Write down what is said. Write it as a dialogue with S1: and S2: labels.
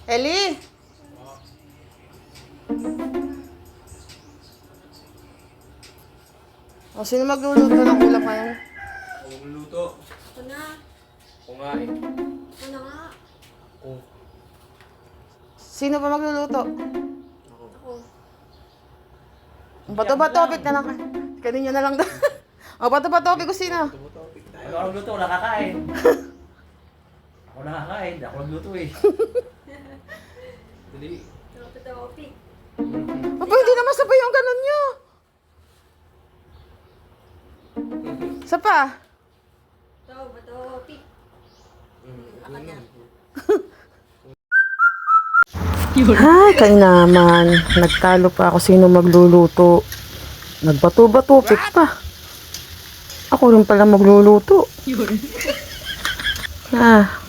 S1: Eli! O, sino magluluto ng ulam ngayon?
S2: Ako magluluto.
S3: Ako na.
S2: Ako nga eh.
S3: Ako na nga.
S2: Ako.
S1: Sino pa magluluto?
S2: Ako.
S3: Ako.
S1: Bato-bato, pick na lang. Kanina na lang daw. O, bato-bato, pick ko sino?
S2: Topic
S4: Ako
S2: tayo.
S4: nagluto, wala kakain. Ako nakakain, ako nagluto eh.
S2: Dali.
S3: Topic.
S1: Aba, hindi naman sabay yung ganun nyo. Isa pa.
S3: Topic. Ako na.
S1: Ay, kay naman. Nagtalo pa ako sino magluluto. Nagbato-bato, pick pa. Ako rin pala magluluto. Ah,